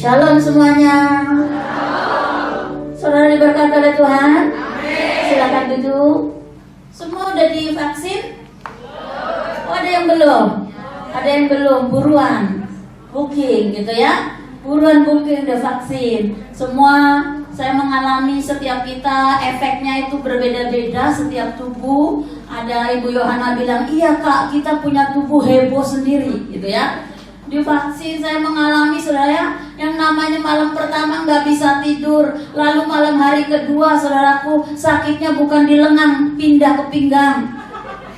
Shalom semuanya. Saudara diberkati oleh Tuhan. Silakan duduk. Semua udah divaksin? Oh, ada yang belum? Ada yang belum? Buruan booking gitu ya. Buruan booking udah vaksin. Semua saya mengalami setiap kita efeknya itu berbeda-beda setiap tubuh. Ada Ibu Yohana bilang, iya Kak, kita punya tubuh heboh sendiri gitu ya. Divaksin saya mengalami saudara yang namanya malam pertama nggak bisa tidur, lalu malam hari kedua saudaraku sakitnya bukan di lengan, pindah ke pinggang.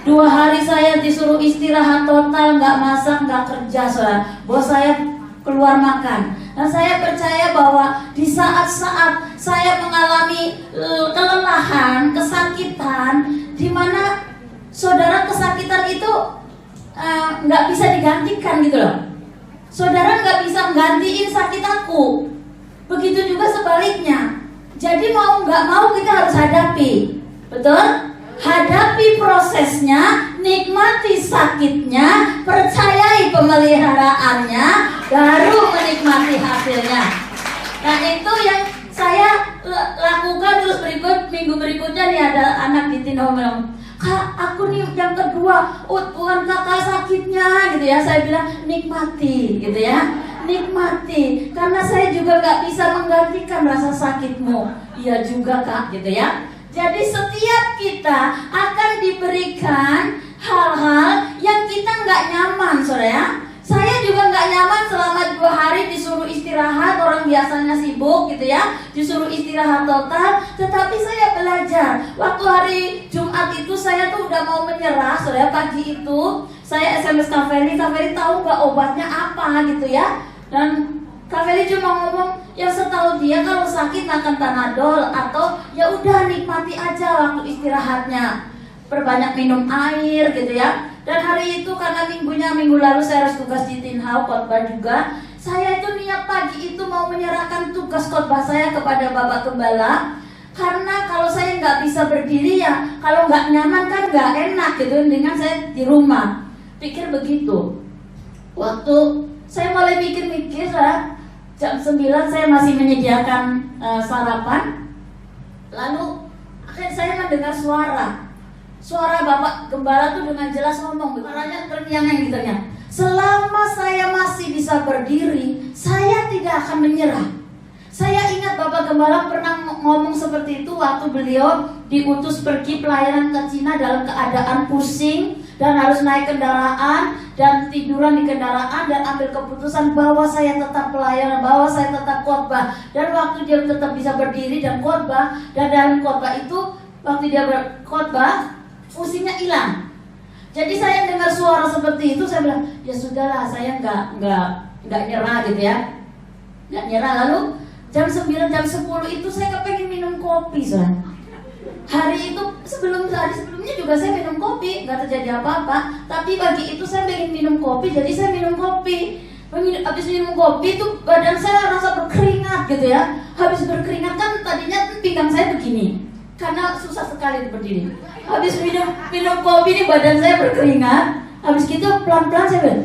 2 hari saya disuruh istirahat total, nggak masak, nggak kerja saudara. Bos saya keluar makan. Dan saya percaya bahwa di saat-saat saya mengalami kelelahan, kesakitan, di mana saudara kesakitan itu nggak bisa digantikan gitu loh. Saudara nggak bisa gantiin sakit aku. Begitu juga sebaliknya. Jadi mau nggak mau kita harus hadapi, betul? Hadapi prosesnya, nikmati sakitnya, percayai pemeliharaannya, baru menikmati hasilnya. Nah itu yang saya lakukan. Terus minggu berikutnya nih ada anak di Tino bilang, Kak, aku nih yang kedua, bukan kakak sakitnya gitu ya. Saya bilang nikmati gitu ya, nikmati. Karena saya juga gak bisa menggantikan rasa sakitmu. Iya juga Kak gitu ya. Jadi setiap kita akan diberikan hal-hal yang kita gak nyaman saudara ya. Saya juga nggak nyaman selama 2 hari disuruh istirahat. Orang biasanya sibuk gitu ya, disuruh istirahat total. Tetapi saya belajar. Waktu hari Jumat itu saya tuh udah mau menyerah. Saudara, pagi itu saya SMS Kak Feli tahu nggak obatnya apa gitu ya. Dan Kak Feli cuma ngomong, ya setahu dia kalau sakit makan Panadol, atau ya udah nikmati aja waktu istirahatnya, perbanyak minum air gitu ya. Dan hari itu karena minggu lalu saya harus tugas di Tinhau khotbah juga. Saya itu niat pagi itu mau menyerahkan tugas khotbah saya kepada Bapak Gembala. Karena kalau saya nggak bisa berdiri ya, kalau nggak nyaman kan nggak enak gitu. Dengan saya di rumah pikir begitu. Waktu saya mulai mikir-mikir lah, jam 9 saya masih menyediakan sarapan. Lalu akhirnya saya mendengar suara Bapak Gembala tuh dengan jelas ngomong, suaranya terngiang gitu ya. Selama saya masih bisa berdiri, saya tidak akan menyerah. Saya ingat Bapak Gembala pernah ngomong seperti itu waktu beliau diutus pergi pelayanan ke Cina dalam keadaan pusing dan harus naik kendaraan dan tiduran di kendaraan dan ambil keputusan bahwa saya tetap pelayanan, bahwa saya tetap khotbah. Dan waktu dia tetap bisa berdiri dan khotbah, dan dalam khotbah itu waktu dia berkhotbah pusingnya hilang. Jadi saya dengar suara seperti itu, saya bilang, ya sudahlah, saya nggak nyerah gitu ya, nggak nyerah. Lalu jam 9, jam 10 itu saya kepengen minum kopi, soalnya. Hari itu sebelumnya juga saya minum kopi, nggak terjadi apa-apa. Tapi pagi itu saya pengen minum kopi, jadi saya minum kopi. Habis minum kopi itu badan saya rasa berkeringat gitu ya. Habis berkeringat kan tadinya pinggang saya begini, karena susah sekali berdiri. Habis minum kopi nih badan saya berkeringat. Habis gitu pelan-pelan saya bilang,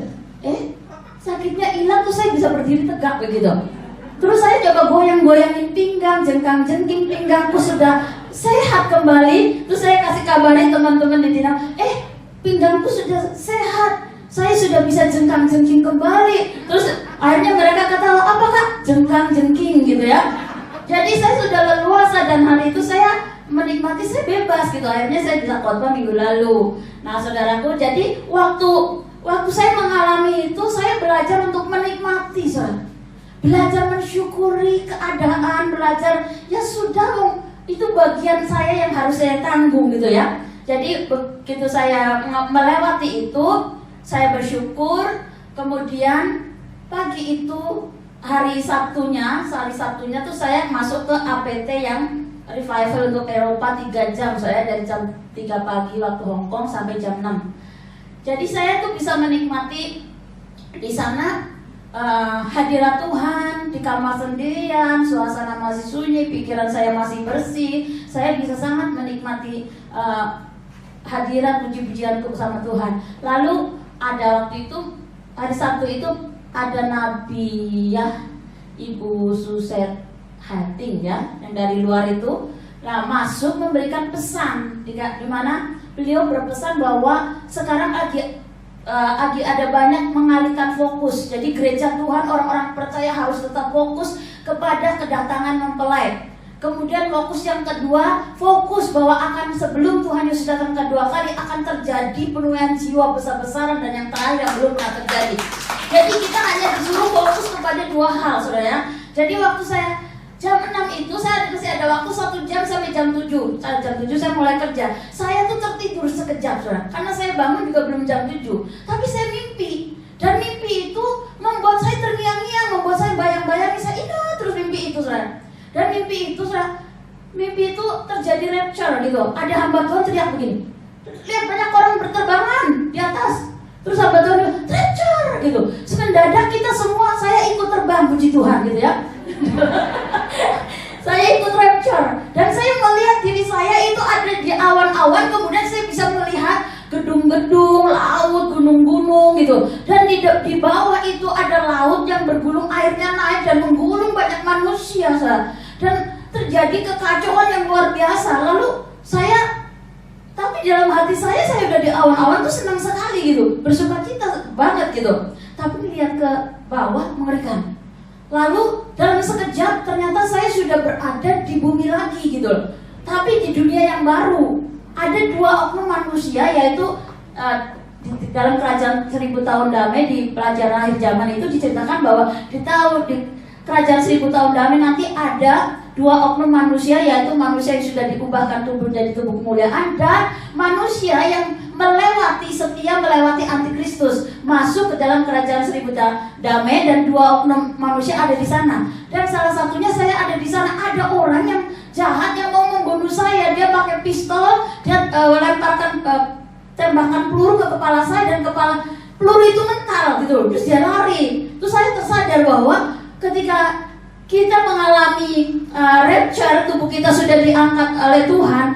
sakitnya hilang tuh saya bisa berdiri tegak begitu. Terus saya coba goyang-goyangin pinggang, jengkang-jengking pinggangku sudah sehat kembali. Terus saya kasih kabarin teman-teman di Tina, pinggangku sudah sehat, saya sudah bisa jengkang-jengking kembali. Terus akhirnya mereka kata, apa Kak? Jengkang-jengking gitu ya. Jadi saya sudah leluasa dan hari itu saya menikmati, saya bebas gitu. Akhirnya saya bisa khotbah minggu lalu. Nah saudaraku, jadi waktu saya mengalami itu, saya belajar untuk menikmati, saudara. Belajar mensyukuri keadaan, belajar ya sudah, itu bagian saya yang harus saya tanggung gitu ya. Jadi begitu saya melewati itu, saya bersyukur. Kemudian pagi itu hari Sabtunya tuh saya masuk ke APT yang revival untuk Eropa 3 jam. Saya dari jam 3 pagi waktu Hong Kong sampai jam 6. Jadi saya tuh bisa menikmati di sana hadirat Tuhan di kamar sendirian, suasana masih sunyi, pikiran saya masih bersih. Saya bisa sangat menikmati hadirat puji-pujianku bersama Tuhan. Lalu ada waktu itu hari Sabtu itu ada Nabi Ibu Suset Hating ya, yang dari luar itu. Nah, masuk memberikan pesan di mana beliau berpesan bahwa sekarang lagi ada banyak mengalihkan fokus. Jadi gereja Tuhan, orang-orang percaya harus tetap fokus kepada kedatangan mempelai. Kemudian fokus yang kedua, fokus bahwa akan sebelum Tuhan Yesus datang kedua kali akan terjadi penuaian jiwa besar-besaran, dan yang terakhir yang belum pernah terjadi. Jadi kita hanya disuruh fokus kepada dua hal, saudara ya. Jadi waktu saya jam 6 itu saya masih ada waktu 1 jam sampai jam 7. Jam 7 saya mulai kerja. Saya tuh tertidur sekejap, saudara. Karena saya bangun juga belum jam 7. Tapi saya mimpi. Dan mimpi itu membuat saya terngiang-ngiang, membuat saya bayang-bayang. Saya ingat terus mimpi itu, saudara. Dan mimpi itu, saudara, mimpi itu terjadi rapture gitu. Ada hamba Tuhan teriak begini. Lihat banyak orang berterbangan di atas. Terus hamba Tuhan bilang, rapture gitu. Semendadak kita semua, saya ikut terbang, puji Tuhan gitu ya. Saya ikut rapture, dan saya melihat diri saya itu ada di awan-awan. Kemudian saya bisa melihat gedung-gedung, laut, gunung-gunung gitu. Dan di bawah itu ada laut yang bergulung, airnya naik dan menggulung banyak manusia, dan terjadi kekacauan yang luar biasa. Lalu tapi dalam hati saya udah di awan-awan tuh senang sekali gitu, bersukacita banget gitu. Tapi lihat ke bawah mengerikan. Lalu dalam sekejap ternyata saya sudah berada di bumi lagi gitu loh. Tapi di dunia yang baru. Ada 2 oknum manusia, yaitu di dalam kerajaan 1000 tahun damai, di pelajaran akhir zaman itu diceritakan bahwa di kerajaan 1000 tahun damai nanti ada 2 oknum manusia, yaitu manusia yang sudah diubahkan tubuh jadi tubuh kemuliaan, dan manusia yang setia melewati antikristus, masuk ke dalam kerajaan 1000 damai, dan 2 oknum manusia ada di sana. Dan salah satunya saya ada di sana. Ada orang yang jahat yang mau membunuh saya. Dia pakai pistol, dia lemparkan tembakan peluru ke kepala saya, dan peluru itu mental gitu. Terus dia lari. Terus saya tersadar bahwa ketika kita mengalami rapture, tubuh kita sudah diangkat oleh Tuhan,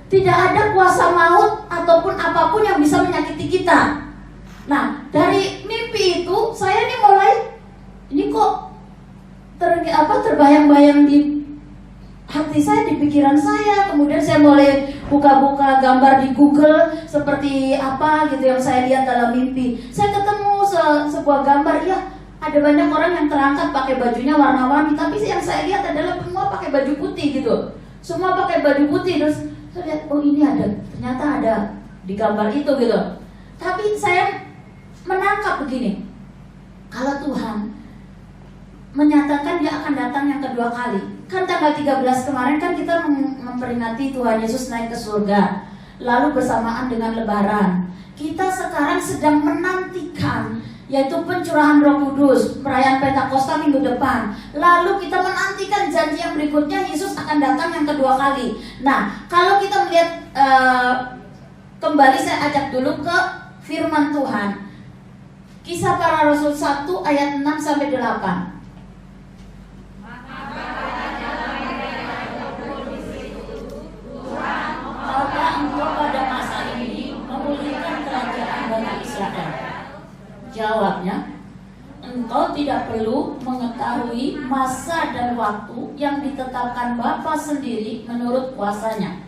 tidak ada kuasa maut ataupun apapun yang bisa menyakiti kita. Nah, dari mimpi itu saya ini kok terbayang-bayang di hati saya, di pikiran saya. Kemudian saya mulai buka-buka gambar di Google seperti apa gitu yang saya lihat dalam mimpi. Saya ketemu sebuah gambar, ya ada banyak orang yang terangkat pakai bajunya warna-warni, tapi yang saya lihat adalah semua pakai baju putih gitu. Semua pakai baju putih. Terus saya lihat, oh ini ternyata ada di gambar itu gitu. Tapi saya menangkap begini, kalau Tuhan menyatakan dia akan datang yang kedua kali. Kan tanggal 13 kemarin kan kita memperingati Tuhan Yesus naik ke surga, lalu bersamaan dengan Lebaran. Kita sekarang sedang menantikan, yaitu pencurahan Roh Kudus, perayaan Pentakosta minggu depan. Lalu kita menantikan janji yang berikutnya, Yesus akan datang yang kedua kali. Nah, kalau kita melihat kembali, saya ajak dulu ke firman Tuhan. Kisah Para Rasul 1 ayat 6 sampai 8. Maka engkau pada masa ini memulihkan kerajaan bagi Israel. Jawabnya, engkau tidak perlu mengetahui masa dan waktu yang ditetapkan Bapa sendiri menurut kuasanya.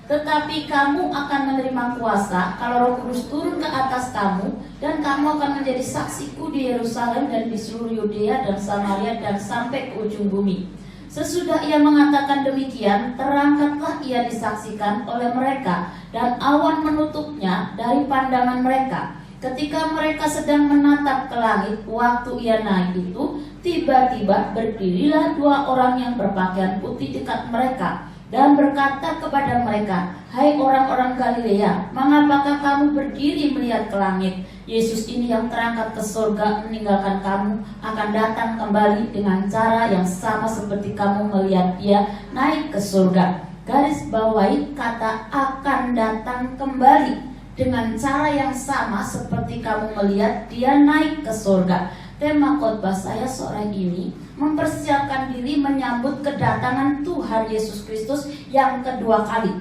Tetapi kamu akan menerima kuasa kalau Roh Kudus turun ke atas kamu, dan kamu akan menjadi saksiku di Yerusalem dan di seluruh Yudea dan Samaria dan sampai ke ujung bumi. Sesudah ia mengatakan demikian, terangkatlah ia disaksikan oleh mereka, dan awan menutupnya dari pandangan mereka. Ketika mereka sedang menatap ke langit, waktu ia naik itu, tiba-tiba berdirilah 2 orang yang berpakaian putih dekat mereka, dan berkata kepada mereka, hai orang-orang Galilea, mengapakah kamu berdiri melihat ke langit? Yesus ini yang terangkat ke surga meninggalkan kamu akan datang kembali dengan cara yang sama seperti kamu melihat dia naik ke surga. Garis bawahi kata akan datang kembali, dengan cara yang sama seperti kamu melihat dia naik ke surga. Tema khotbah saya sore ini mempersiapkan diri menyambut kedatangan Tuhan Yesus Kristus yang kedua kali.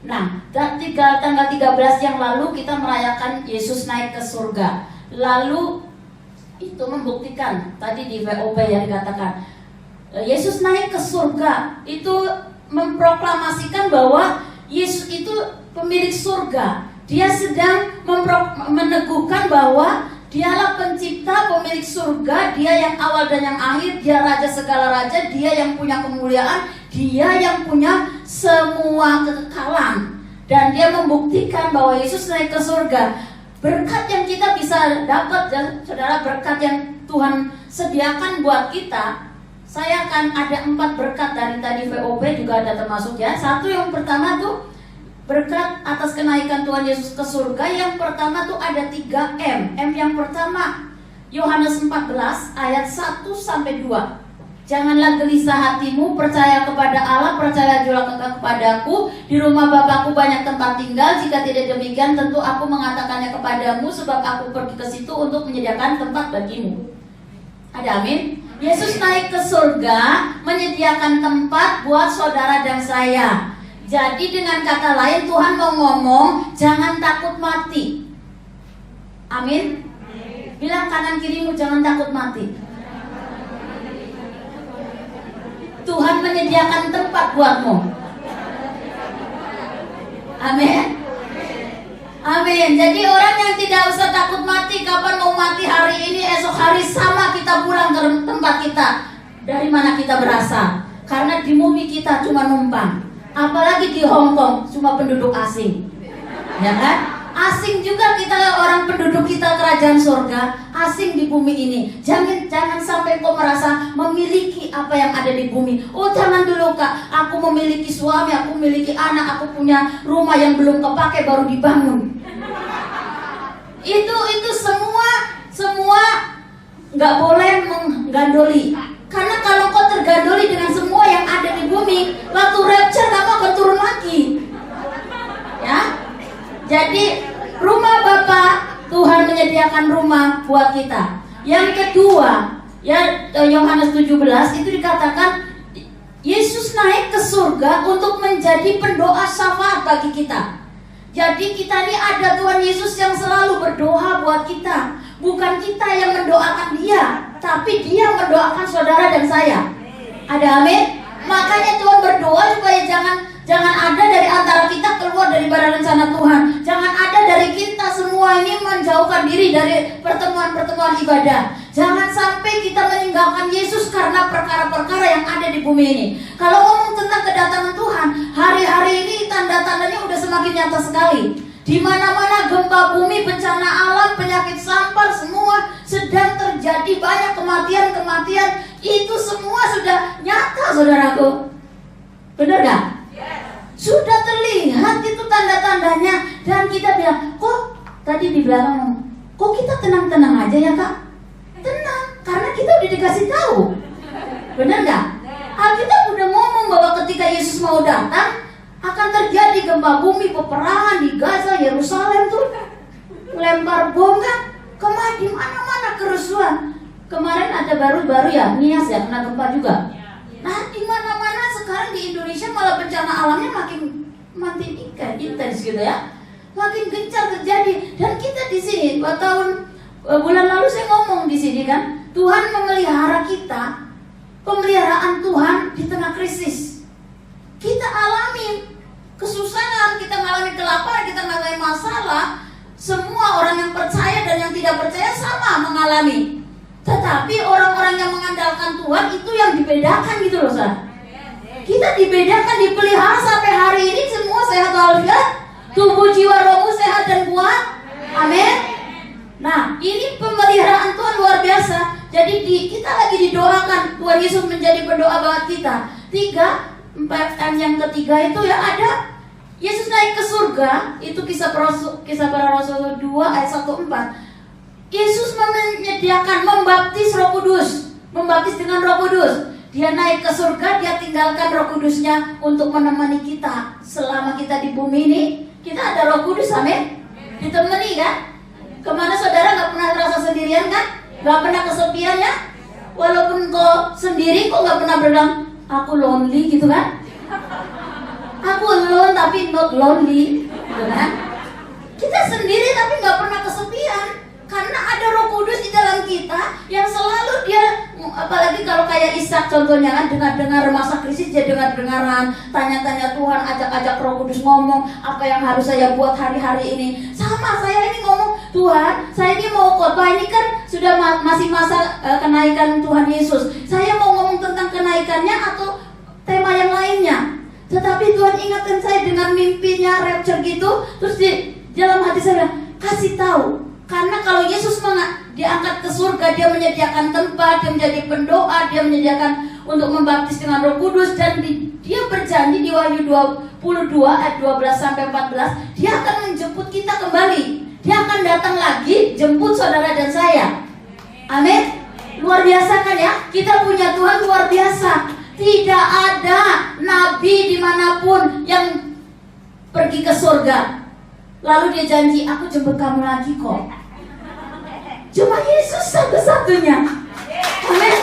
Nah, tanggal 13 yang lalu kita merayakan Yesus naik ke surga. Lalu itu membuktikan, tadi di VOP yang dikatakan, Yesus naik ke surga itu memproklamasikan bahwa Yesus itu pemilik surga. Dia sedang meneguhkan bahwa Dialah pencipta, pemilik surga, Dia yang awal dan yang akhir, Dia raja segala raja, Dia yang punya kemuliaan, Dia yang punya semua kekekalan. Dan Dia membuktikan bahwa Yesus naik ke surga. Berkat yang kita bisa dapat, dan saudara, berkat yang Tuhan sediakan buat kita, saya akan ada 4 berkat dari tadi VOP juga ada termasuk ya. Satu, yang pertama tuh berkat atas kenaikan Tuhan Yesus ke surga. Yang pertama tuh ada 3 M. M yang pertama, Yohanes 14 ayat 1 sampai 2. Janganlah gelisah hatimu, percaya kepada Allah, percaya juga kepadaku. Di rumah Bapakku banyak tempat tinggal. Jika tidak demikian, tentu aku mengatakannya kepadamu, sebab aku pergi ke situ untuk menyediakan tempat bagimu. Ada amin? Yesus naik ke surga, menyediakan tempat buat saudara dan saya. Jadi dengan kata lain, Tuhan mau ngomong, jangan takut mati. Amin? Bilang kanan kirimu, jangan takut mati. Tuhan menyediakan tempat buatmu. Amin. Amin. Jadi orang yang tidak usah takut mati. Kapan mau mati, hari ini, esok hari, sama kita pulang ke tempat kita. Dari mana kita berasal? Karena di bumi kita cuma numpang. Apalagi di Hong Kong cuma penduduk asing, ya kan? Asing juga kita, orang penduduk kita kerajaan surga, asing di bumi ini. Jangan sampai kau merasa memiliki apa yang ada di bumi. Oh jangan dulu kak, aku memiliki suami, aku memiliki anak, aku punya rumah yang belum kepakai baru dibangun. Itu semua nggak boleh menggandoli. Karena kalau kau tergandoli dengan semua yang ada di bumi, waktu rapture kamu akan turun lagi. Ya. Jadi rumah Bapa, Tuhan menyediakan rumah buat kita. Yang kedua, ya Yohanes 17 itu dikatakan Yesus naik ke surga untuk menjadi pendoa syafaat bagi kita. Jadi kita ini ada Tuhan Yesus yang selalu berdoa buat kita. Bukan kita yang mendoakan Dia, tapi Dia mendoakan saudara dan saya. Ada amin? Makanya Tuhan berdoa supaya jangan ada dari antara kita keluar daripada rencana Tuhan. Jangan ada dari kita semua ini menjauhkan diri dari pertemuan-pertemuan ibadah. Jangan sampai kita meninggalkan Yesus karena perkara-perkara yang ada di bumi ini. Kalau ngomong tentang kedatangan Tuhan, hari-hari ini tanda-tandanya udah semakin nyata sekali. Di mana-mana gempa bumi, bencana alam, penyakit sampar, semua sedang terjadi, banyak kematian. Itu semua sudah nyata, saudaraku. Benar gak? Sudah terlihat itu tanda-tandanya. Dan kita bilang, kok tadi di belakang, kok kita tenang-tenang aja ya kak? Tenang, karena kita udah dikasih tahu. Benar gak? Alkitab udah ngomong bahwa ketika Yesus mau datang, akan terjadi gempa bumi, peperangan di Gaza, Yerusalem tuh lempar bom kan, di mana-mana kerusuhan. Kemarin ada baru ya, Nias ya, kena gempa juga. Nah di mana-mana sekarang di Indonesia malah bencana alamnya makin intens gitu ya, makin gencar terjadi. Dan kita di sini, bulan lalu saya ngomong di sini kan, Tuhan memelihara kita, pemeliharaan Tuhan di tengah krisis. Kita alami kesusahan, kita mengalami kelaparan, kita mengalami masalah. Semua orang yang percaya dan yang tidak percaya sama mengalami. Tetapi orang-orang yang mengandalkan Tuhan itu yang dibedakan gitu loh, Sah. Kita dibedakan, dipelihara sampai hari ini semua sehat walafiat, tubuh jiwa rohmu sehat dan kuat. Amin. Nah, ini pemeliharaan Tuhan luar biasa. Jadi kita lagi didoakan Tuhan Yesus menjadi pendoa buat kita. 4 yang ketiga itu ya ada Yesus naik ke surga. Itu kisah para Rasul 2 ayat 1-4. Yesus menyediakan membaptis Roh Kudus, membaptis dengan Roh Kudus. Dia naik ke surga, dia tinggalkan Roh Kudusnya untuk menemani kita selama kita di bumi ini. Kita ada Roh Kudus, amin. Ditemani kan? Kemana saudara gak pernah merasa sendirian kan? Gak pernah kesepian ya? Walaupun kau sendiri, kau gak pernah bilang aku lonely gitu kan? Aku alone tapi not lonely, gitu kan? Kita sendiri tapi nggak pernah kesepian, karena ada Roh Kudus di dalam kita yang selalu dia, apalagi kalau kayak Ishak contohnya kan, dengar-dengar masa krisis dia dengar-dengaran, tanya-tanya Tuhan, ajak-ajak Roh Kudus ngomong apa yang harus saya buat hari-hari ini. Sama saya ini ngomong, Tuhan saya ini mau khotbah, ini kan sudah masih masa kenaikan Tuhan Yesus. Saya mau ngomong tentang kenaikannya atau tema yang lainnya. Tetapi Tuhan ingatkan saya dengan mimpinya rapture gitu. Terus di dalam hati saya bilang, kasih tahu. Karena kalau Yesus diangkat ke surga, dia menyediakan tempat, dia menjadi pendoa, dia menyediakan untuk membaptis dengan Roh Kudus, dan dia berjanji di Wahyu 22 ayat 12 sampai 14, dia akan menjemput kita kembali. Dia akan datang lagi jemput saudara dan saya. Amin. Luar biasa kan ya? Kita punya Tuhan luar biasa. Tidak ada nabi dimanapun yang pergi ke surga lalu dia janji, aku jemput kamu lagi kok. Cuma Yesus satu-satunya. Amin.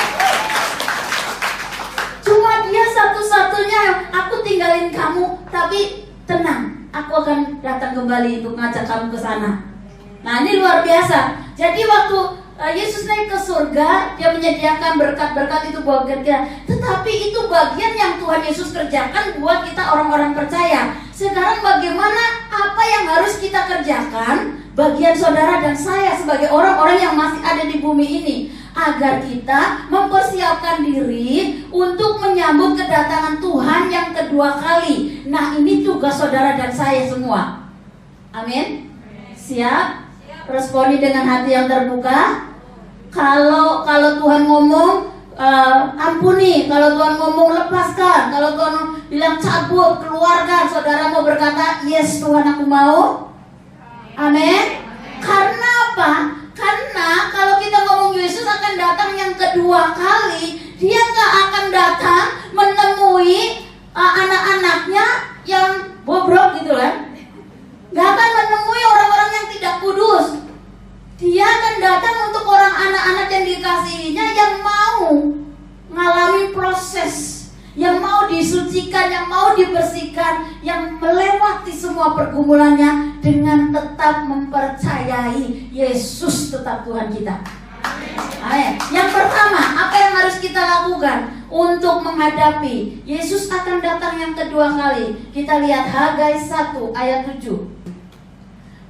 Cuma dia satu-satunya. Aku tinggalin kamu, tapi tenang, aku akan datang kembali untuk ngajak kamu ke sana. Nah, ini luar biasa. Jadi waktu Yesus naik ke surga, dia menyediakan berkat-berkat itu buat kita. Tetapi itu bagian yang Tuhan Yesus kerjakan buat kita orang-orang percaya. Sekarang bagaimana, apa yang harus kita kerjakan, bagian saudara dan saya sebagai orang-orang yang masih ada di bumi ini, agar kita mempersiapkan diri untuk menyambut kedatangan Tuhan yang kedua kali. Nah, ini tugas saudara dan saya semua. Amin. Siap? Responi dengan hati yang terbuka. Kalau Tuhan ngomong ampuni, kalau Tuhan ngomong lepaskan, kalau Tuhan bilang cabut, keluarkan, saudara mau berkata yes Tuhan aku mau. Amin. Karena apa? Karena kalau kita ngomong Yesus akan datang yang kedua kali, dia gak akan datang menemui anak-anaknya yang bobrok gitu kan. Gak akan menemui orang-orang yang tidak kudus. Dia akan datang untuk orang anak-anak yang dikasihinya, yang mau mengalami proses, yang mau disucikan, yang mau dibersihkan, yang melewati semua pergumulannya dengan tetap mempercayai Yesus tetap Tuhan kita. Amin. Yang pertama, apa yang harus kita lakukan untuk menghadapi Yesus akan datang yang kedua kali? Kita lihat Hagai 1 ayat 7.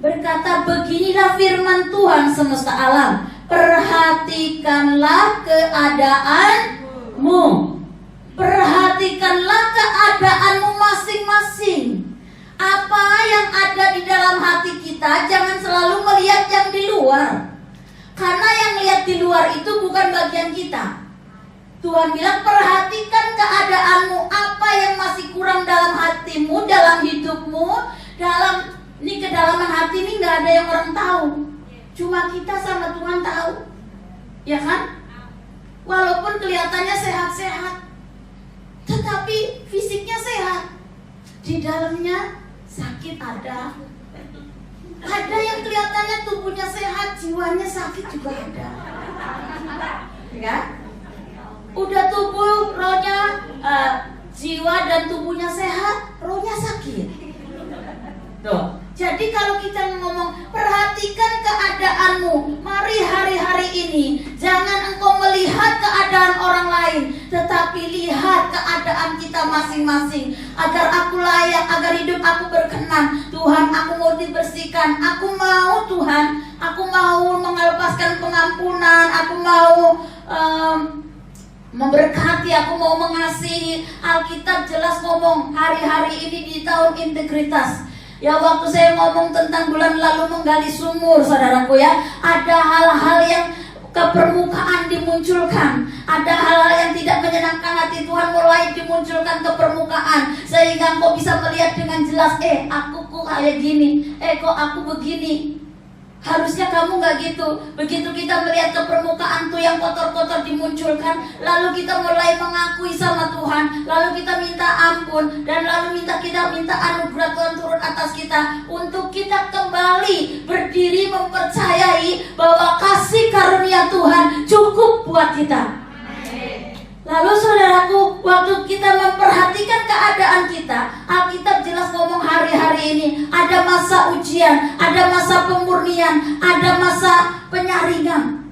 Berkata, beginilah firman Tuhan semesta alam, perhatikanlah keadaanmu. Perhatikanlah keadaanmu masing-masing. Apa yang ada di dalam hati kita, jangan selalu melihat yang di luar. Karena yang lihat di luar itu bukan bagian kita. Tuhan bilang, perhatikan keadaanmu, apa yang masih kurang dalam hatimu, dalam hidupmu, dalam ini kedalaman hati ini nggak ada yang orang tahu. Cuma kita sama Tuhan tahu. Ya kan? Walaupun kelihatannya sehat-sehat, tetapi fisiknya sehat, di dalamnya sakit ada. Ada yang kelihatannya tubuhnya sehat, jiwanya sakit juga ada. Ya? Udah tubuh, rohnya, jiwa dan tubuhnya sehat, rohnya sakit. Tuh. Jadi kalau kita ngomong perhatikan keadaanmu, mari hari-hari ini jangan engkau melihat keadaan orang lain, tetapi lihat keadaan kita masing-masing. Agar aku layak, agar hidup aku berkenan. Tuhan, aku mau dibersihkan, aku mau Tuhan, aku mau melepaskan pengampunan, aku mau memberkati, aku mau mengasihi. Alkitab jelas ngomong hari-hari ini di tahun integritas. Ya, waktu saya ngomong tentang bulan lalu menggali sumur, saudaraku ya, ada hal-hal yang ke permukaan dimunculkan, ada hal-hal yang tidak menyenangkan hati Tuhan mulai dimunculkan ke permukaan, sehingga engkau bisa melihat dengan jelas, aku kok kayak gini, kok aku begini. Harusnya kamu gak gitu. Begitu kita melihat ke permukaan tuh yang kotor-kotor dimunculkan, lalu kita mulai mengakui sama Tuhan, lalu kita minta ampun, dan lalu kita minta anugerah Tuhan turun atas kita, untuk kita kembali berdiri mempercayai bahwa kasih karunia Tuhan cukup buat kita. Lalu saudaraku, waktu kita memperhatikan keadaan kita, Alkitab jelas ngomong hari-hari ini ada masa ujian, ada masa pemurnian, ada masa penyaringan.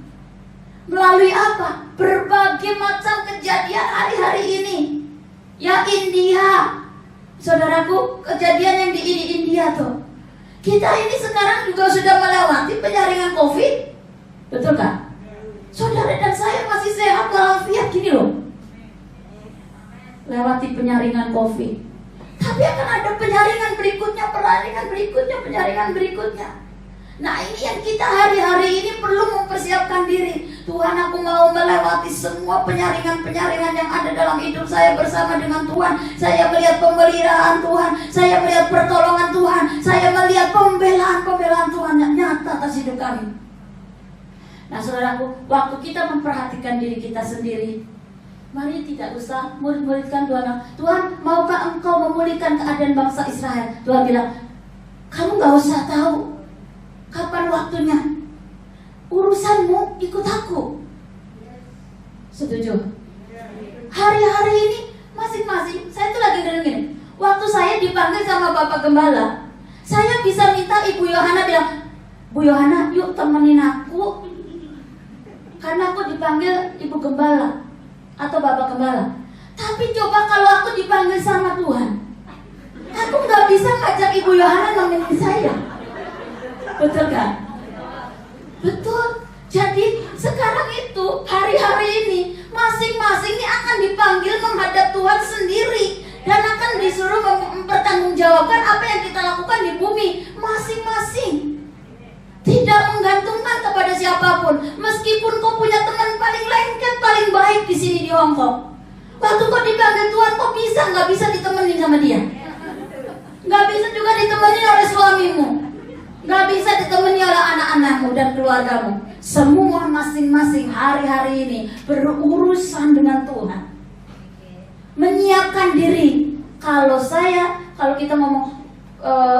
Melalui apa? Berbagai macam kejadian hari-hari ini. Ya India, saudaraku, kejadian yang di India tuh. Kita ini sekarang juga sudah melewati penyaringan COVID. Betul kan? Saudara dan saya masih sehat walafiat gini loh. Lewati penyaringan COVID. Tapi akan ada penyaringan berikutnya, penyaringan berikutnya. Nah, ini yang kita hari-hari ini perlu mempersiapkan diri. Tuhan, aku mau melewati semua penyaringan-penyaringan yang ada dalam hidup saya bersama dengan Tuhan. Saya melihat pemeliharaan Tuhan, saya melihat pertolongan Tuhan, saya melihat pembelaan Tuhan yang nyata atas hidup kami. Nah, saudaraku, waktu kita memperhatikan diri kita sendiri, mari tidak usah murid-muridkan Tuhan. Tuhan, maukah engkau memulihkan keadaan bangsa Israel? Tuhan bilang, kamu gak usah tahu kapan waktunya. Urusanmu ikut aku. Setuju? Hari-hari ini masing-masing, saya tuh lagi gini. Waktu saya dipanggil sama Bapak Gembala, saya bisa minta Ibu Yohana bilang, Bu Yohana, yuk temenin aku, karena aku dipanggil Ibu Gembala atau Bapak Gembala. Tapi coba kalau aku dipanggil sama Tuhan, aku gak bisa ngajak Ibu Yohana nemenin saya. Betul kan? Betul. Jadi sekarang itu, hari-hari ini, masing-masing ini akan dipanggil menghadap Tuhan sendiri, dan akan disuruh mempertanggungjawabkan apa yang kita lakukan di bumi masing-masing. Tidak menggantungkan kepada siapapun. Meskipun kau punya teman paling lengket, paling baik di sini di Hong Kong, waktu kau dipanggil Tuhan, kau bisa nggak bisa ditemenin sama dia? Nggak bisa juga ditemenin oleh suamimu, nggak bisa ditemani oleh anak-anakmu dan keluargamu. Semua masing-masing hari-hari ini berurusan dengan Tuhan. Menyiapkan diri. Kalau kita ngomong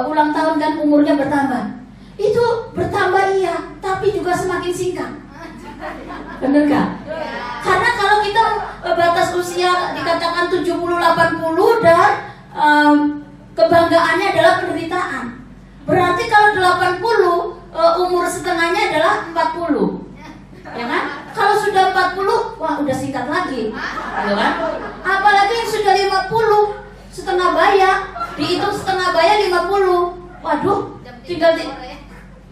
ulang tahun kan umurnya bertambah. Itu bertambah iya, tapi juga semakin singkat. Bener gak? Karena kalau kita batas usia dikatakan 70-80 dan kebanggaannya adalah penderitaan. Berarti kalau 80 umur setengahnya adalah 40. Ya kan? Kalau sudah 40, wah udah singkat lagi. Ya kan? Apalagi yang sudah 50, setengah baya, dihitung setengah baya 50. Waduh, tinggal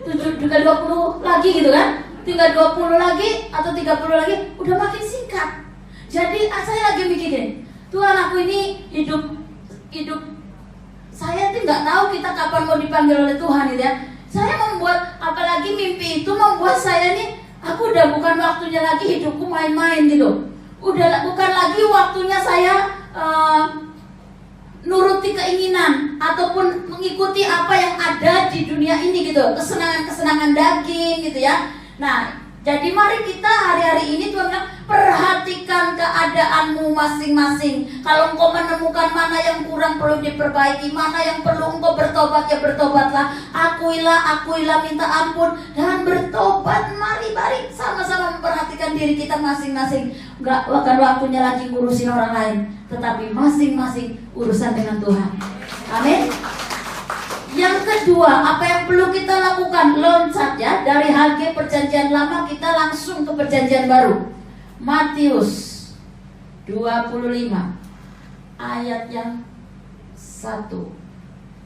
20 lagi gitu kan? Tinggal 20 lagi atau 30 lagi, udah makin singkat. Jadi saya lagi mikirin, Tuhan, aku ini hidup saya tuh nggak tahu kita kapan mau dipanggil oleh Tuhan gitu ya. Saya membuat, apalagi mimpi itu membuat saya nih, aku udah bukan waktunya lagi hidupku main-main gitu. Udah bukan lagi waktunya saya nuruti keinginan ataupun mengikuti apa yang ada di dunia ini gitu, kesenangan-kesenangan daging gitu ya. Nah, jadi mari kita hari-hari ini Tuhan bilang, perhatikan keadaanmu masing-masing. Kalau engkau menemukan mana yang kurang perlu diperbaiki, mana yang perlu engkau bertobat, ya bertobatlah. Akuilah, minta ampun dan bertobat. Mari sama-sama memperhatikan diri kita masing-masing. Enggak akan waktunya lagi ngurusin orang lain, tetapi masing-masing urusan dengan Tuhan. Amin. Yang kedua, apa yang perlu kita lakukan? Loncat ya, dari HG perjanjian lama kita langsung ke perjanjian baru. Matius 25 ayat yang 1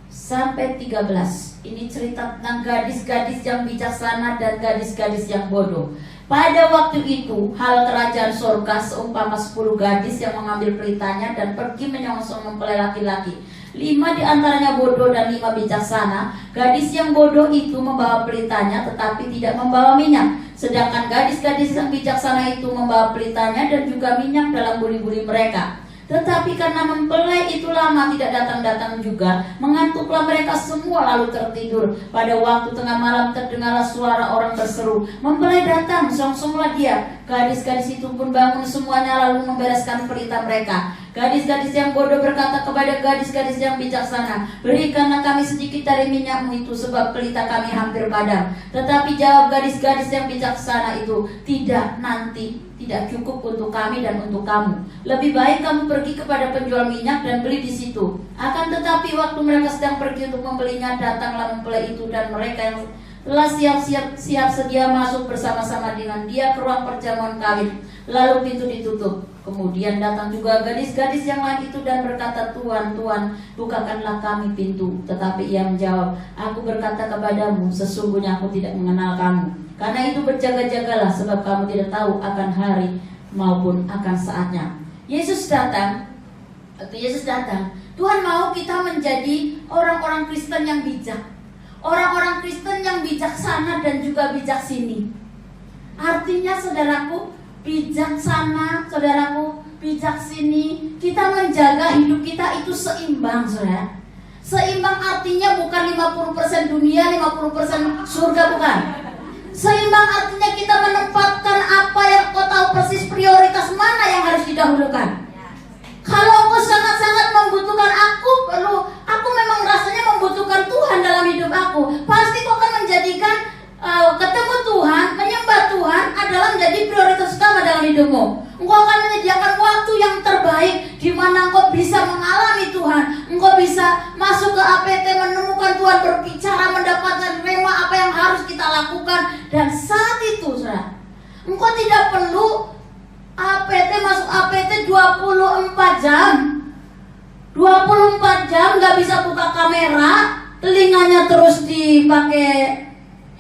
sampai 13. Ini cerita tentang gadis-gadis yang bijaksana dan gadis-gadis yang bodoh. Pada waktu itu, hal kerajaan surga seumpama 10 gadis yang mengambil pelitanya dan pergi menyongsong mempelai laki-laki. 5 di antaranya bodoh dan 5 bijaksana. Gadis yang bodoh itu membawa pelitanya tetapi tidak membawa minyak, sedangkan gadis-gadis yang bijaksana itu membawa pelitanya dan juga minyak dalam buli-buli mereka. Tetapi karena mempelai itu lama tidak datang-datang juga, mengantuklah mereka semua lalu tertidur. Pada waktu tengah malam terdengarlah suara orang berseru, "Mempelai datang, songsonglah dia." Gadis-gadis itu pun bangun semuanya lalu membereskan pelita mereka. Gadis-gadis yang bodoh berkata kepada gadis-gadis yang bijaksana, "Berikanlah kami sedikit dari minyakmu itu, sebab pelita kami hampir padam." Tetapi jawab gadis-gadis yang bijaksana itu, "Tidak, nanti tidak cukup untuk kami dan untuk kamu. Lebih baik kamu pergi kepada penjual minyak dan beli di situ." Akan tetapi waktu mereka sedang pergi untuk membelinya, datanglah mempelai itu dan mereka yang telah siap sedia masuk bersama-sama dengan dia ke ruang perjamuan kawin. Lalu pintu ditutup. Kemudian datang juga gadis-gadis yang lain itu dan berkata, Tuhan, Tuhan, bukakanlah kami pintu. Tetapi ia menjawab, aku berkata kepadamu, sesungguhnya aku tidak mengenal kamu. Karena itu berjaga-jagalah, sebab kamu tidak tahu akan hari maupun akan saatnya. Yesus datang. Tuhan mau kita menjadi orang-orang Kristen yang bijak. Orang-orang Kristen yang bijaksana dan juga bijak sini. Artinya saudaraku, bijaksana, saudaraku, bijak sini. Kita menjaga hidup kita itu seimbang, saudara. Seimbang artinya bukan 50% dunia, 50% surga, bukan. Seimbang artinya kita menempatkan apa yang kau tahu persis prioritas mana yang harus didahulukan. Kalau engkau sangat-sangat membutuhkan aku memang rasanya membutuhkan Tuhan dalam hidup aku, pasti kau akan menjadikan ketemu Tuhan, menyembah Tuhan adalah menjadi prioritas utama dalam hidupmu. Engkau akan menyediakan waktu yang terbaik di mana engkau bisa mengalami Tuhan. Engkau bisa masuk ke APT, menemukan Tuhan, berbicara, mendapatkan rema apa yang harus kita lakukan. Dan saat itu, saudara, engkau tidak perlu masuk APT 24 jam. 24 jam gak bisa buka kamera, telinganya terus dipakai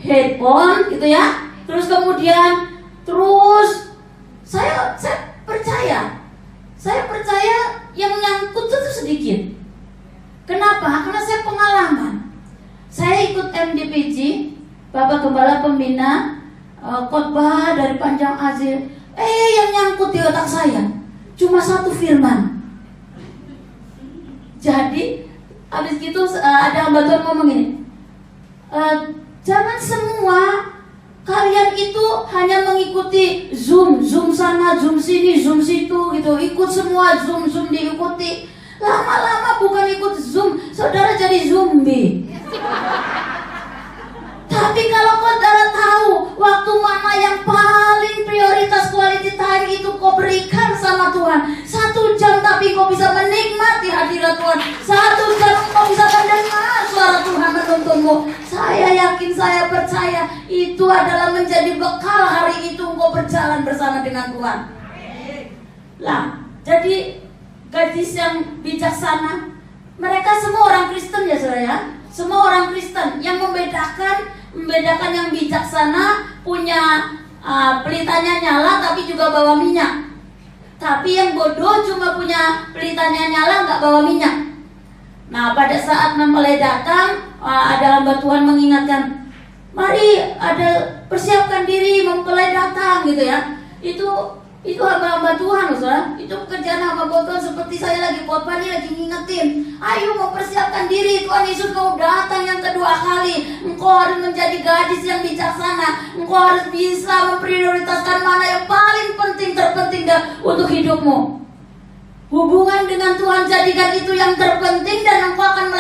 headphone gitu ya. Terus kemudian saya percaya yang nyangkut itu sedikit. Kenapa? Karena saya pengalaman. Saya ikut MDPJ, Bapak Gembala Pembina, khotbah dari Panjang Azir. Yang nyangkut di otak saya cuma satu firman. Jadi habis gitu ada hamba Tuhan ngomong gini, jangan semua kalian itu hanya mengikuti Zoom sana, Zoom sini, Zoom situ gitu. Ikut semua Zoom diikuti. Lama-lama bukan ikut Zoom, saudara jadi zombie. Tapi kalau saudara tahu waktu mana yang paling prioritas quality time itu kau berikan sama Tuhan, 1 jam tapi kau bisa menikmati hadirat Tuhan, 1 jam kau bisa mendengar suara Tuhan menuntunmu. Saya yakin, saya percaya itu adalah menjadi bekal hari itu kau berjalan bersama dengan Tuhan. Lah, jadi gadis yang bijaksana, mereka semua orang Kristen ya saudara ya. Semua orang Kristen. Yang membedakan yang bijaksana punya pelitanya nyala tapi juga bawa minyak. Tapi yang bodoh cuma punya pelitanya nyala nggak bawa minyak. Nah, pada saat mempelai datang, ada hamba Tuhan mengingatkan, mari persiapkan diri, mempelai datang gitu ya. Itu hamba-hamba Tuhan, saudara. Itu pekerjaan hamba Tuhan. Seperti saya lagi khotbah nih, lagi ngingetin, ayo mempersiapkan diri, Tuhan Yesus mau datang yang kedua kali. Engkau harus menjadi gadis yang bijaksana. Engkau harus bisa memprioritaskan mana yang paling penting, terpenting untuk hidupmu. Hubungan dengan Tuhan jadikan itu yang terpenting, dan engkau akan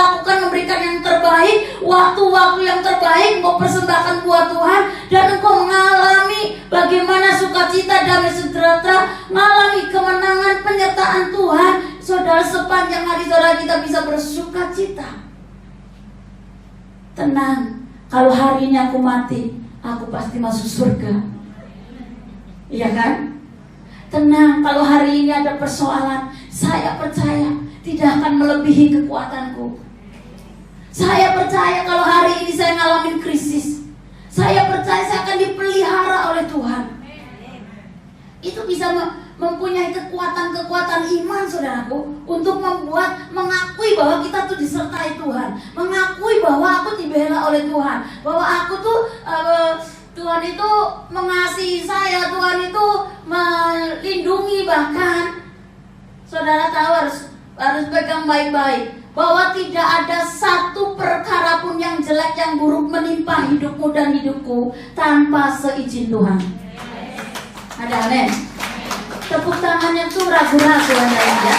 memberikan yang terbaik, waktu-waktu yang terbaik engkau persembahkan buat Tuhan, dan engkau mengalami bagaimana sukacita, damai sejahtera, mengalami kemenangan penyertaan Tuhan. Saudara, sepanjang hari saudara kita bisa bersukacita. Tenang, kalau hari ini aku mati, aku pasti masuk surga. Iya kan? Tenang, kalau hari ini ada persoalan, saya percaya tidak akan melebihi kekuatanku. Saya percaya kalau hari ini saya ngalamin krisis, saya percaya saya akan dipelihara oleh Tuhan. Itu bisa mempunyai kekuatan-kekuatan iman, saudaraku, untuk mengakui bahwa kita tuh disertai Tuhan, mengakui bahwa aku dibela oleh Tuhan, bahwa aku tuh Tuhan itu mengasihi saya, Tuhan itu melindungi. Bahkan saudara tahu harus pegang baik-baik bahwa tidak ada satu perkara pun yang jelek, yang buruk menimpa hidupmu dan hidupku tanpa seizin Tuhan. Ada amin. Tepuk tangannya tuh ragu-ragu ya.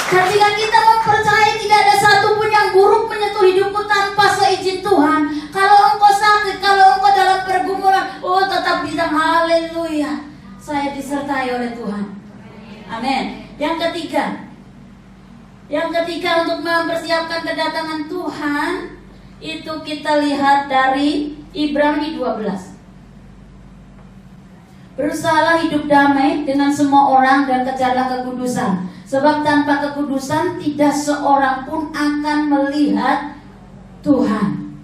Ketika kita mempercayai tidak ada satu pun yang buruk menyentuh hidupku tanpa seizin Tuhan. Kalau engkau sakit, kalau engkau dalam pergumulan, tetap bilang haleluya, saya disertai oleh Tuhan. Amin. Yang ketiga untuk mempersiapkan kedatangan Tuhan, Itu kita lihat dari Ibrani 12. Berusahalah hidup damai dengan semua orang dan kejarlah kekudusan. Sebab tanpa kekudusan tidak seorang pun akan melihat Tuhan.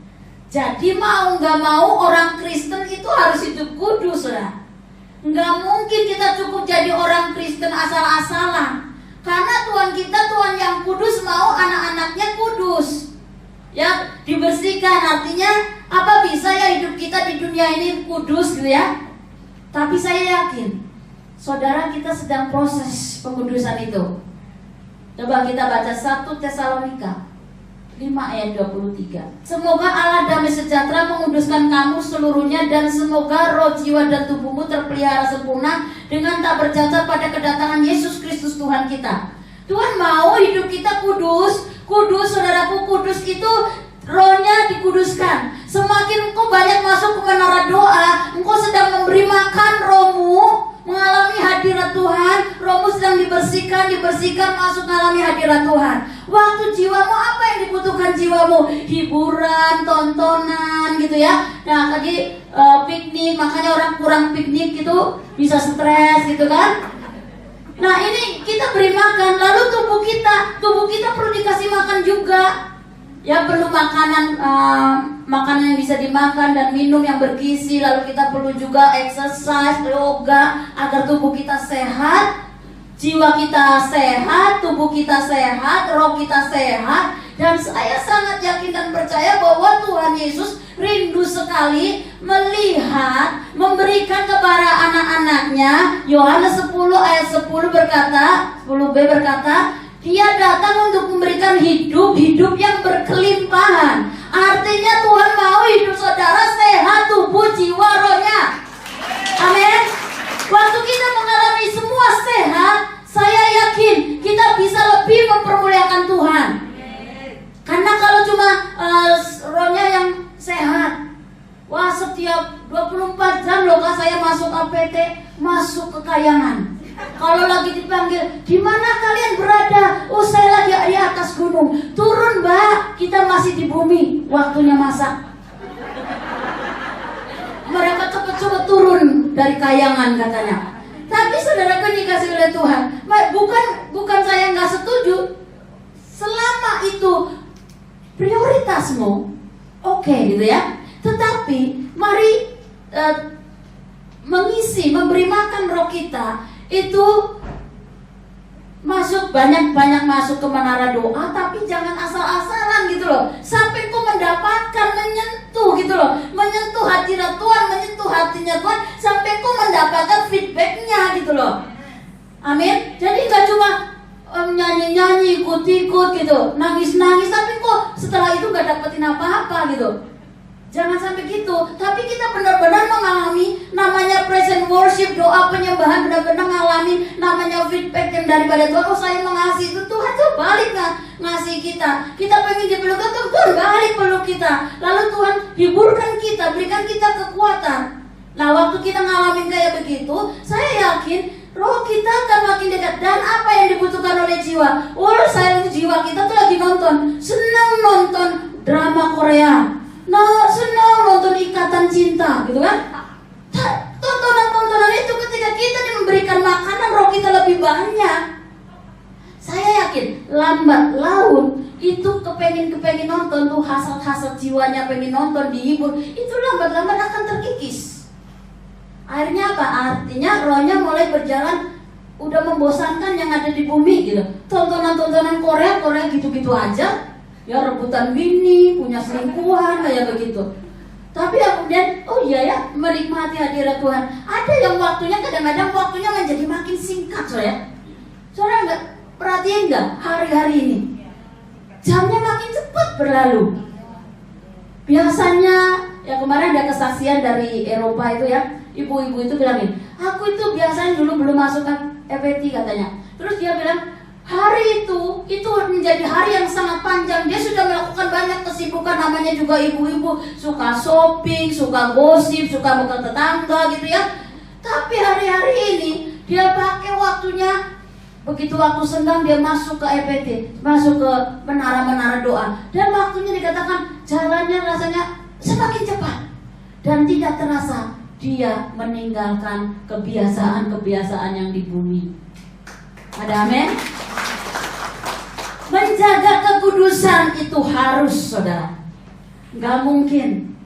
Jadi mau gak mau orang Kristen itu harus hidup kudus lah. Gak mungkin kita cukup jadi orang Kristen asal-asalan. Karena Tuhan kita Tuhan yang kudus, mau anak-anaknya kudus, ya, dibersihkan. Artinya apa bisa ya hidup kita di dunia ini kudus gitu ya. Tapi saya yakin saudara kita sedang proses pengudusan itu. Coba kita baca 1 Tesalonika 5 ayat 23. Semoga Allah damai sejahtera menguduskan kamu seluruhnya, dan semoga roh, jiwa, dan tubuhmu terpelihara sempurna dengan tak bercacat pada kedatangan Yesus Kristus Tuhan kita. Tuhan mau hidup kita kudus. Kudus, saudaraku, kudus itu rohnya dikuduskan. Semakin engkau banyak masuk ke menara doa, engkau sedang memberi makan rohmu, mengalami hadirat Tuhan. Rohmu sedang dibersihkan masuk mengalami hadirat Tuhan. Waktu jiwamu, apa yang dibutuhkan jiwamu? Hiburan, tontonan gitu ya. Nah tadi piknik, makanya orang kurang piknik gitu bisa stres gitu kan. Nah ini kita beri makan, lalu tubuh kita perlu dikasih makan juga. Ya perlu makanan yang bisa dimakan dan minum yang bergizi. Lalu kita perlu juga exercise, yoga, agar tubuh kita sehat, jiwa kita sehat, tubuh kita sehat, roh kita sehat. Dan saya sangat yakin dan percaya bahwa Tuhan Yesus rindu sekali melihat, memberikan kepada anak-anaknya. Yohanes 10 ayat 10 berkata, 10b berkata, Dia datang untuk memberikan hidup yang berkelimpahan. Artinya Tuhan mau hidup saudara sehat, tubuh, jiwa, rohnya. Amin. Waktu kita mengalami semua sehat, saya yakin kita bisa lebih mempermuliakan Tuhan. Karena kalau cuma rohnya yang sehat, wah setiap 24 jam loh Kak saya masuk APT, masuk ke Kayangan. Kalau lagi dipanggil, di mana kalian berada? Oh saya lagi di atas gunung. Turun Mbak, kita masih di bumi. Waktunya masak. Mereka cepat-cepat turun dari Kayangan katanya. Tapi saudaraku dikasih oleh Tuhan, bukan saya nggak setuju. Selama itu prioritasmu, oke gitu ya. Tetapi mari memberi makan roh kita itu banyak masuk ke menara doa, tapi jangan asal-asalan gitu loh. Sampai kau mendapatkan menyentuh gitu loh, menyentuh hadirat Tuhan, menyentuh hatinya Tuhan, sampai kau mendapatkan feedbacknya gitu loh. Amin. Jadi nggak cuma nyanyi-nyanyi, ikut-ikut gitu, nangis-nangis, tapi kok setelah itu nggak dapetin apa-apa gitu. Jangan sampai gitu. Tapi kita benar-benar mengalami namanya present worship, doa penyembahan, benar-benar mengalami namanya feedback yang daripada Tuhan. Oh saya mengasihi itu, Tuhan tuh balik ngasih kita. Kita pengen dipeluk Tuhan balik peluk kita. Lalu Tuhan hiburkan kita, berikan kita kekuatan. Nah waktu kita ngalamin kayak begitu, saya yakin roh kita akan makin dekat. Dan apa yang dibutuhkan oleh jiwa? Saya jiwa kita tuh lagi senang nonton drama Korea. Nah, senang nonton Ikatan Cinta, gitu kan? Tontonan itu ketika kita memberikan makanan, roh kita lebih banyak. Saya yakin lambat laun itu kepengen nonton tuh, hasrat jiwanya pengen nonton, dihibur, itu lambat-lambat akan terkikis. Akhirnya apa? Artinya rohnya mulai berjalan udah membosankan yang ada di bumi gitu. Tontonan Korea gitu-gitu aja. Ya rebutan bini, punya selingkuhan kayak begitu. Tapi kemudian, oh iya ya, menikmati hadirat Tuhan. Ada yang waktunya kadang-kadang waktunya menjadi makin singkat, Saudara nggak perhatiin nggak hari-hari ini? Jamnya makin cepat berlalu. Biasanya, ya kemarin ada kesaksian dari Eropa itu ya, ibu-ibu itu bilangin, aku itu biasanya dulu belum masuk EPT katanya. Terus dia bilang, hari itu menjadi hari yang sangat panjang. Dia sudah melakukan banyak kesibukan, namanya juga ibu-ibu, suka shopping, suka gosip, suka buka tetangga gitu ya. Tapi hari-hari ini dia pakai waktunya, begitu waktu senggang dia masuk ke EPT, masuk ke menara-menara doa. Dan waktunya dikatakan jalannya rasanya semakin cepat, dan tidak terasa dia meninggalkan kebiasaan-kebiasaan yang di bumi. Ada amin? Menjaga kekudusan itu harus, saudara. Gak mungkin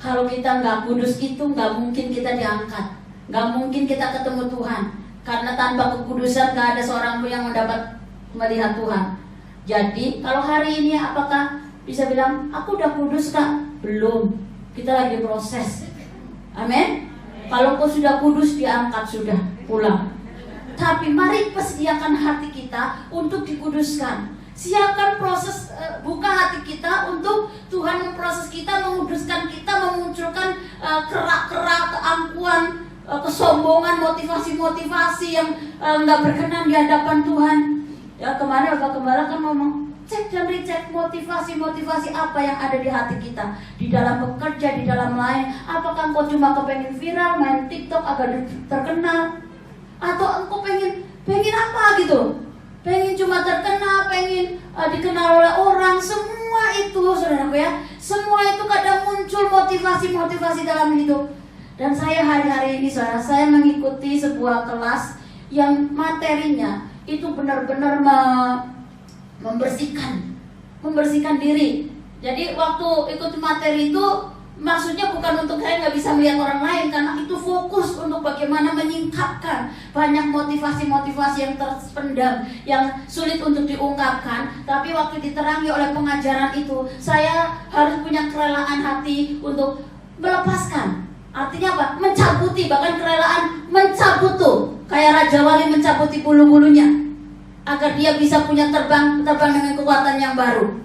kalau kita gak kudus itu, gak mungkin kita diangkat, gak mungkin kita ketemu Tuhan. Karena tanpa kekudusan gak ada seorang pun yang mendapat melihat Tuhan. Jadi kalau hari ini apakah bisa bilang aku udah kudus kak? Belum, kita lagi proses. Amin. Kalau kau sudah kudus, diangkat sudah, pulang. Tapi mari persediakan hati kita untuk dikuduskan. Siapkan proses, buka hati kita untuk Tuhan memproses kita, menguduskan kita, memunculkan kerak-kerak, keangkuhan, kesombongan, motivasi-motivasi yang nggak berkenan di hadapan Tuhan. Ya, kemarin Bapak Gembala kan ngomong, cek dan recheck motivasi-motivasi apa yang ada di hati kita, di dalam bekerja, di dalam lain. Apakah engkau cuma kepengen viral, main TikTok agar terkenal, atau engkau pengen apa gitu? Pengen cuma terkenal, pengen dikenal oleh orang. Semua itu, saudaraku ya, semua itu kadang muncul motivasi-motivasi dalam hidup. Dan saya hari-hari ini, saudara, saya mengikuti sebuah kelas yang materinya itu benar-benar membersihkan diri. Jadi waktu ikut materi itu maksudnya bukan untuk saya nggak bisa melihat orang lain, karena itu fokus untuk bagaimana menyingkapkan banyak motivasi-motivasi yang terpendam, yang sulit untuk diungkapkan. Tapi waktu diterangi oleh pengajaran itu, saya harus punya kerelaan hati untuk melepaskan. Artinya apa? Mencabuti, bahkan kerelaan mencabut tuh, kayak Raja Wali mencabuti bulu-bulunya, agar dia bisa punya terbang dengan kekuatan yang baru.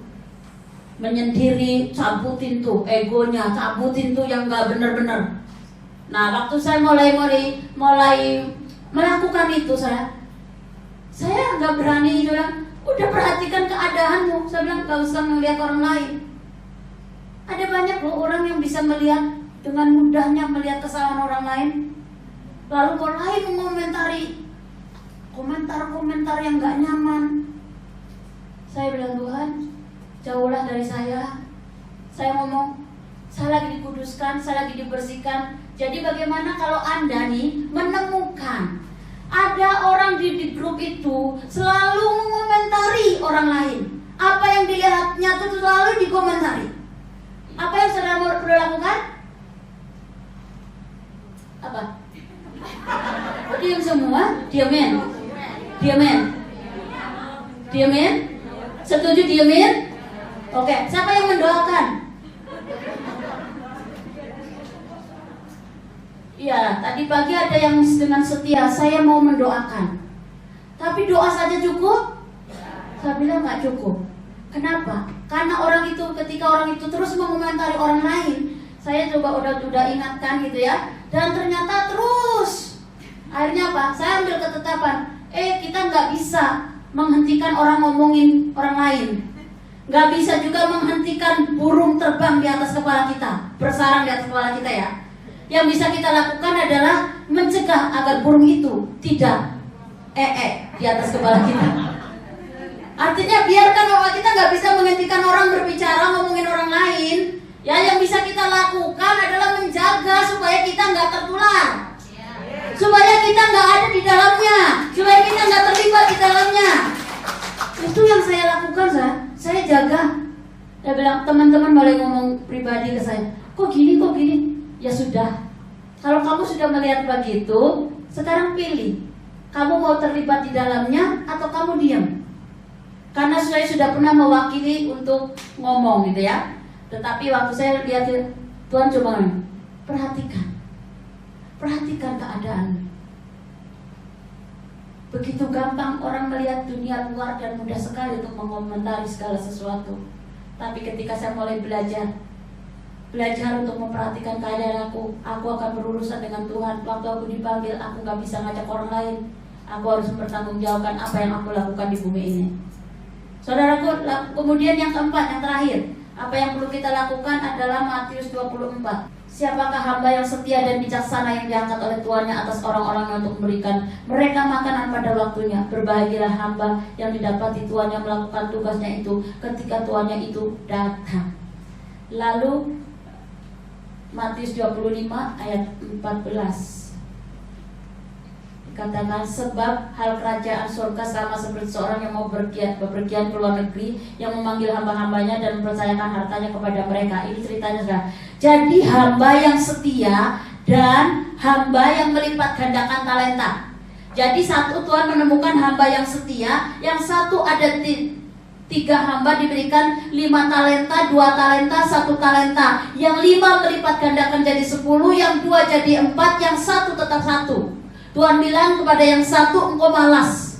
Menyendiri, cabutin tuh egonya, cabutin tuh yang gak benar-benar. Nah, waktu saya mulai melakukan itu, saya gak berani bilang, udah perhatikan keadaanmu. Saya bilang gak usah melihat orang lain. Ada banyak loh orang yang bisa melihat dengan mudahnya melihat kesalahan orang lain, lalu orang lain mengomentari komentar-komentar yang gak nyaman. Saya bilang, Tuhan, jauhlah dari saya. Saya ngomong, saya lagi dikuduskan, saya lagi dibersihkan. Jadi bagaimana kalau Anda nih menemukan ada orang di grup itu selalu mengomentari orang lain, apa yang dilihatnya itu selalu dikomentari. Apa yang saudara perlu lakukan? Apa? Diam semua? Diamin? Setuju diamin? Oke, siapa yang mendoakan? Iya, tadi pagi ada yang dengan setia, saya mau mendoakan. Tapi doa saja cukup? Saya bilang gak cukup. Kenapa? Karena ketika orang itu terus mengomentari orang lain, saya coba udah ingatkan gitu ya, dan ternyata terus. Akhirnya apa? Saya ambil ketetapan, kita gak bisa menghentikan orang ngomongin orang lain. Gak bisa juga menghentikan burung terbang di atas kepala kita, bersarang di atas kepala kita ya. Yang bisa kita lakukan adalah mencegah agar burung itu tidak di atas kepala kita. Artinya biarkan bahwa kita gak bisa menghentikan orang berbicara, ngomongin orang lain. Ya, yang bisa kita lakukan adalah menjaga supaya kita gak tertular, supaya kita gak ada di dalamnya, supaya kita gak terlibat di dalamnya. Itu yang saya lakukan, saya jaga. Saya bilang, teman-teman boleh ngomong pribadi ke saya, kok gini. Ya sudah, kalau kamu sudah melihat begitu, sekarang pilih, kamu mau terlibat di dalamnya atau kamu diam. Karena saya sudah pernah mewakili untuk ngomong gitu ya. Tetapi waktu saya lihat, Tuhan coba perhatikan keadaan. Begitu gampang orang melihat dunia luar dan mudah sekali untuk mengomentari segala sesuatu. Tapi ketika saya mulai belajar untuk memperhatikan keadaan aku akan berurusan dengan Tuhan. Waktu aku dipanggil, aku gak bisa ngajak orang lain. Aku harus mempertanggungjawabkan apa yang aku lakukan di bumi ini. Saudaraku, kemudian yang keempat, yang terakhir, apa yang perlu kita lakukan adalah Matius 24. Siapakah hamba yang setia dan bijaksana yang diangkat oleh tuannya atas orang-orang untuk memberikan mereka makanan pada waktunya. Berbahagialah hamba yang didapati tuannya melakukan tugasnya itu ketika tuannya itu datang. Lalu Matius 25 ayat 14 katakan, sebab hal kerajaan surga sama seperti seorang yang mau bepergian ke luar negeri, yang memanggil hamba-hambanya dan mempercayakan hartanya kepada mereka. Ini ceritanya sudah. Jadi hamba yang setia dan hamba yang melipat gandakan talenta. Jadi satu Tuhan menemukan hamba yang setia, yang satu ada 3 hamba diberikan 5 talenta, 2 talenta, 1 talenta. Yang 5 melipat gandakan jadi 10, yang 2 jadi 4, yang 1 tetap 1. Tuhan bilang kepada yang 1, engkau malas.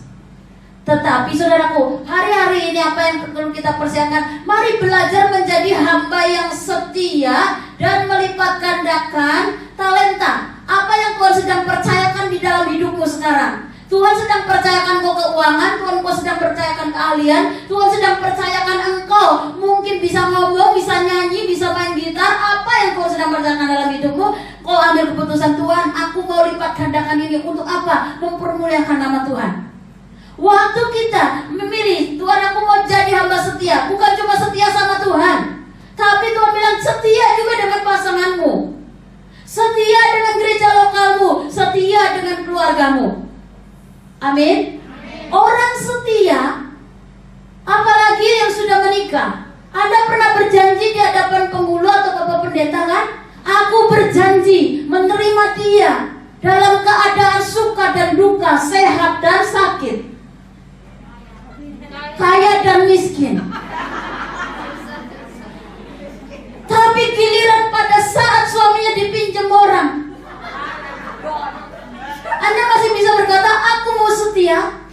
Tetapi saudaraku, hari-hari ini apa yang perlu kita persiapkan? Mari belajar menjadi hamba yang setia dan melipat gandakan talenta. Apa yang Tuhan sedang percayakan di dalam hidupmu sekarang? Tuhan sedang percayakan kau keuangan, Tuhan sedang percayakan keahlian, Tuhan sedang percayakan engkau mungkin bisa ngomong, bisa nyanyi, bisa main gitar. Apa yang Tuhan sedang percayakan dalam hidupmu? Kau ambil keputusan, Tuhan, aku mau lipat gandakan ini. Untuk apa? Mempermuliakan nama Tuhan. Waktu kita memilih, Tuhan aku mau jadi hamba setia, bukan cuma setia sama Tuhan, tapi Tuhan bilang setia juga dengan pasanganmu, setia dengan gereja lokalmu, setia dengan keluargamu. Amin. Orang setia, apalagi yang sudah menikah. Anda pernah berjanji di hadapan penghulu atau bapak pendeta kan? Aku berjanji menerima dia dalam keadaan suka dan duka, sehat dan sakit, kaya dan miskin. Tapi giliran pada saat suaminya dipinjam orang, Anda masih bisa berkata, aku mau setia.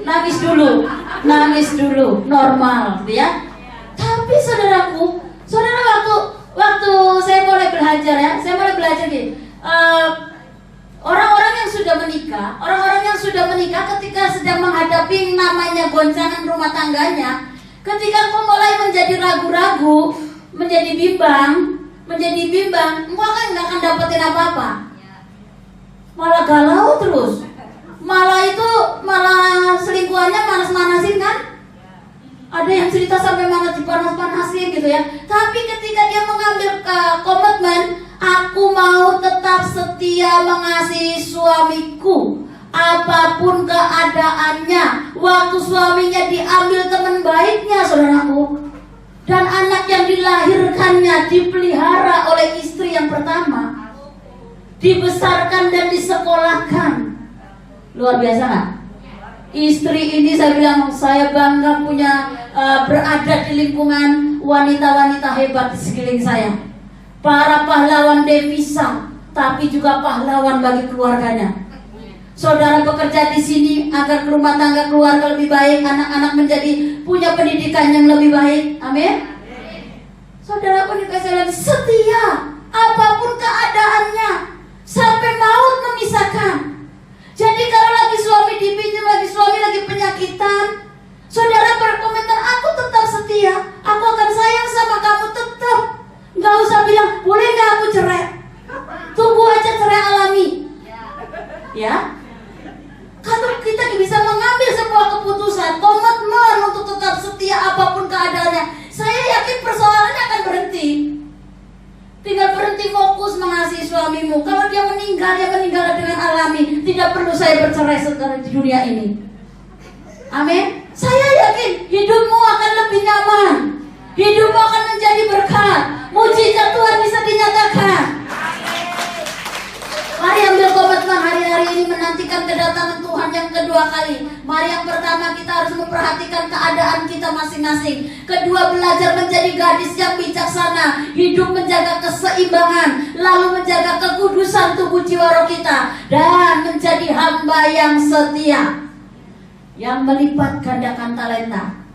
Nangis dulu, normal, gitu ya. Tapi saudaraku, waktu saya mulai belajar ya, gitu. Orang-orang yang sudah menikah, ketika sedang menghadapi namanya goncangan rumah tangganya, ketika kau mulai menjadi ragu-ragu, menjadi bimbang, engkau kan nggak akan dapetin apa-apa. Malah galau terus. Malah selingkuhannya manas-manasin kan? Ada yang cerita sampai malah dipanas-panasin gitu ya. Tapi ketika dia mengambil komitmen, aku mau tetap setia mengasihi suamiku apapun keadaannya. Waktu suaminya diambil teman baiknya, saudaraku, dan anak yang dilahirkannya dipelihara oleh istri yang pertama, dibesarkan dan disekolahkan. Luar biasa gak? Istri ini saya bilang, saya bangga punya berada di lingkungan wanita-wanita hebat di sekeliling saya. Para pahlawan devisa, tapi juga pahlawan bagi keluarganya. Saudara bekerja di sini agar rumah tangga keluarga lebih baik, anak-anak menjadi punya pendidikan yang lebih baik. Amin. Saudara pun dikasih setia apapun keadaannya sampai maut memisahkan. Jadi kalau lagi suami dipinjam, lagi suami lagi penyakitan, saudara berkomentar, aku tetap setia, aku akan sayang sama kamu tetap. Gak usah bilang, boleh gak aku cerai? Tunggu aja cerai alami. Ya. Kalau kita bisa mengambil sebuah keputusan, komitmen untuk tetap setia apapun keadaannya, saya yakin persoalannya akan berhenti. Tinggal berhenti fokus mengasihi suamimu. Kalau dia meninggal, dia meninggal dengan alami. Tidak perlu saya bercerai sekarang di dunia ini. Amin. Saya yakin hidupmu akan lebih nyaman. Hidupmu akan menjadi berkat. Mujizat Tuhan bisa dinyatakan. Mari ambil komitmen hari-hari ini menantikan kedatangan Tuhan yang kedua kali. Mari yang pertama kita harus memperhatikan keadaan kita masing-masing. Kedua, belajar menjadi gadis yang bijaksana, hidup menjaga keseimbangan, lalu menjaga kekudusan tubuh jiwa roh kita, dan menjadi hamba yang setia, yang melipat gandakan talenta.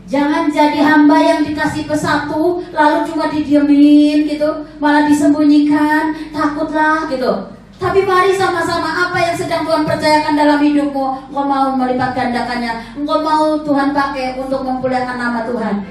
Jangan jadi hamba yang dikasih pesatu lalu cuma didiemin gitu, malah disembunyikan, takutlah gitu. Tapi mari sama-sama apa yang sedang Tuhan percayakan dalam hidupmu, engkau mau melipat gandakannya, engkau mau Tuhan pakai untuk memuliakan nama Tuhan.